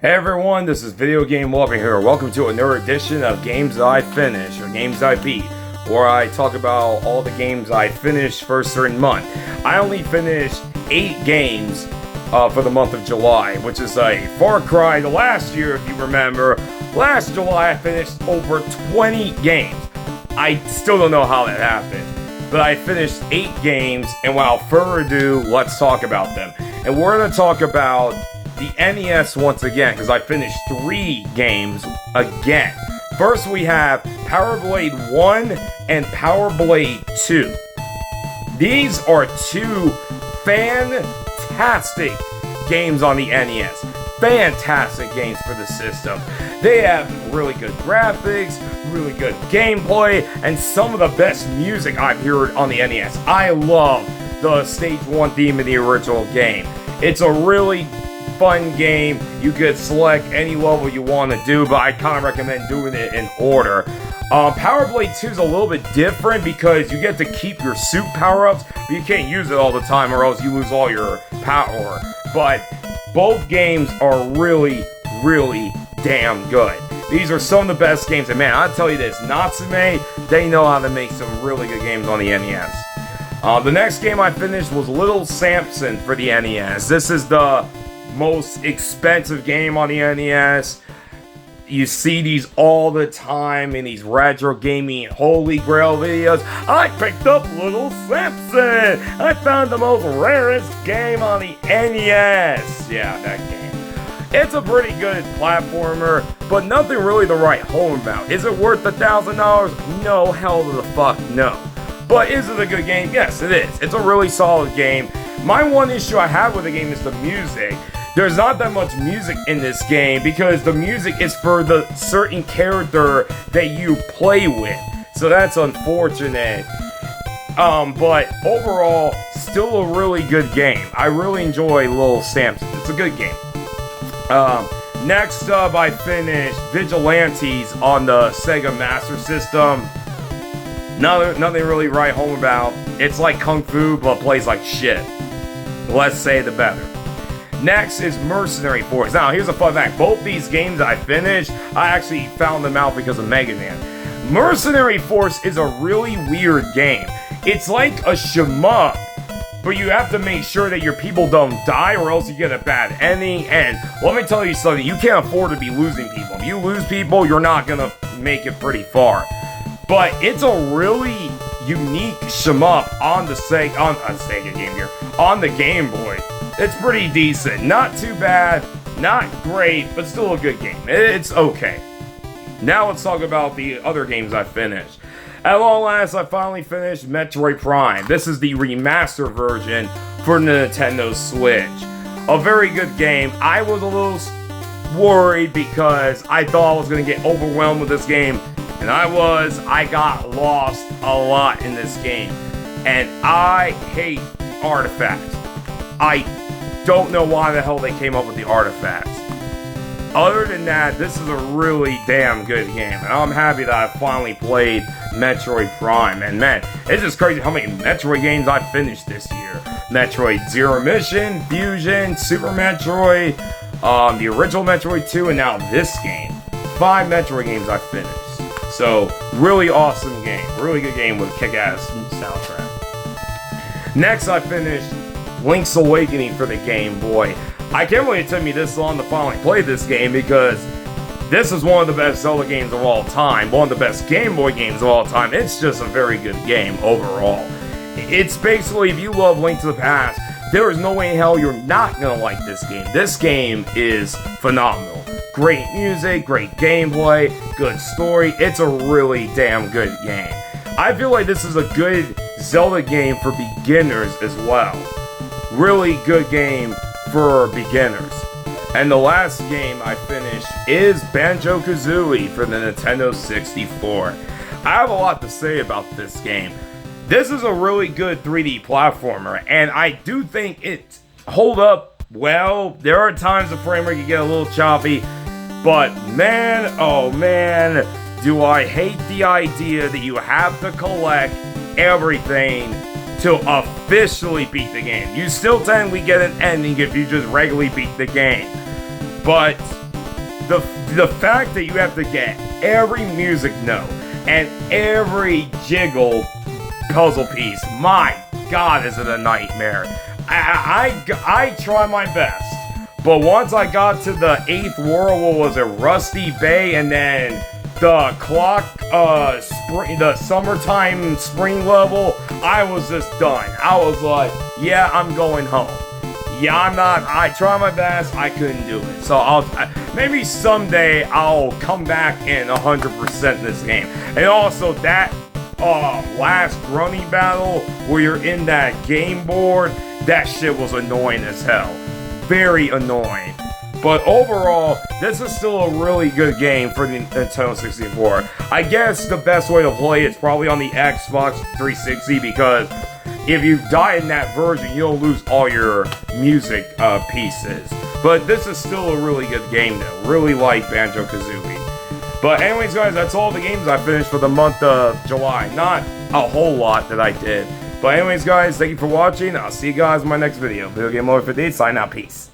Hey everyone, this is Video Game Lover here. Welcome to another edition of Games I Finish, or Games I Beat, where I talk about all the games I finished for a certain month. I only finished 8 games for the month of July, which is a far cry to last year, if you remember. Last July I finished over 20 games. I still don't know how that happened, but I finished 8 games, and without further ado, let's talk about them. And we're going to talk about the NES once again, because I finished 3 games again. First we have Power Blade 1 and Power Blade 2. These are 2 fantastic games on the NES. Fantastic games for the system. They have really good graphics, really good gameplay, and some of the best music I've heard on the NES. I love the Stage 1 theme in the original game. It's a really fun game. You could select any level you want to do, but I kind of recommend doing it in order. Power Blade 2 is a little bit different because you get to keep your suit power-ups, but you can't use it all the time or else you lose all your power. But both games are really, really damn good. These are some of the best games, and man, I'll tell you this, Natsume, they know how to make some really good games on the NES. The next game I finished was Little Samson for the NES. This is the most expensive game on the NES. You see these all the time in these retro gaming holy grail videos. I picked up Little Samson. I found the most rarest game on the NES. Yeah, that game. It's a pretty good platformer, but nothing really to write home about. Is it worth $1,000? No, hell to the fuck no. But is it a good game? Yes, it is. It's a really solid game. My one issue I have with the game is the music. There's not that much music in this game because the music is for the certain character that you play with. So that's unfortunate. But overall, still a really good game. I really enjoy Little Samson. It's a good game. Next up, I finished Vigilantes on the Sega Master System. Nothing really to write home about. It's like Kung Fu, but plays like shit. Let's say the better. Next is Mercenary Force. Now, here's a fun fact. Both these games I finished, I actually found them out because of Mega Man. Mercenary Force is a really weird game. It's like a shmup, but you have to make sure that your people don't die or else you get a bad ending. And let me tell you something, you can't afford to be losing people. If you lose people, you're not gonna make it pretty far. But it's a really unique shmup on the Sega Game Gear, on the Game Boy. It's pretty decent. Not too bad, not great, but still a good game. It's okay. Now let's talk about the other games I finished. At long last, I finally finished Metroid Prime. This is the remaster version for the Nintendo Switch. A very good game. I was a little worried because I thought I was going to get overwhelmed with this game. And I got lost a lot in this game. And I hate artifacts. I don't know why the hell they came up with the artifacts. Other than that, this is a really damn good game. And I'm happy that I finally played Metroid Prime. And man, it's just crazy how many Metroid games I finished this year. Metroid Zero Mission, Fusion, Super Metroid, the original Metroid 2, and now this game. 5 Metroid games I finished. So, really awesome game. Really good game with a kick-ass soundtrack. Next, I finished Link's Awakening for the Game Boy. I can't believe it took me this long to finally play this game because this is one of the best Zelda games of all time. One of the best Game Boy games of all time. It's just a very good game overall. It's basically, if you love Link to the Past, there is no way in hell you're not going to like this game. This game is phenomenal. Great music, great gameplay, good story. It's a really damn good game. I feel like this is a good Zelda game for beginners as well. Really good game for beginners. And the last game I finished is Banjo-Kazooie for the Nintendo 64. I have a lot to say about this game. This is a really good 3D platformer, and I do think it holds up well. There are times the frame rate can get a little choppy, but man, oh man, do I hate the idea that you have to collect everything to officially beat the game. You still technically get an ending if you just regularly beat the game. But the fact that you have to get every music note and every jiggle puzzle piece, my God, is it a nightmare. I try my best, but once I got to the 8th world, what was it, Rusty Bay, and then the the summertime spring level, I was just done. I was like, yeah, I'm going home. Yeah, I try my best, I couldn't do it. So maybe someday I'll come back and 100% this game. And also that last Grunny battle where you're in that game board, that shit was annoying as hell. Very annoying. But overall, this is still a really good game for the Nintendo 64. I guess the best way to play it is probably on the Xbox 360 because if you die in that version, you'll lose all your music pieces. But this is still a really good game though. Really like Banjo-Kazooie. But anyways guys, that's all the games I finished for the month of July. Not a whole lot that I did. But anyways guys, thank you for watching. I'll see you guys in my next video. Video Game Lord 58, sign out. Peace.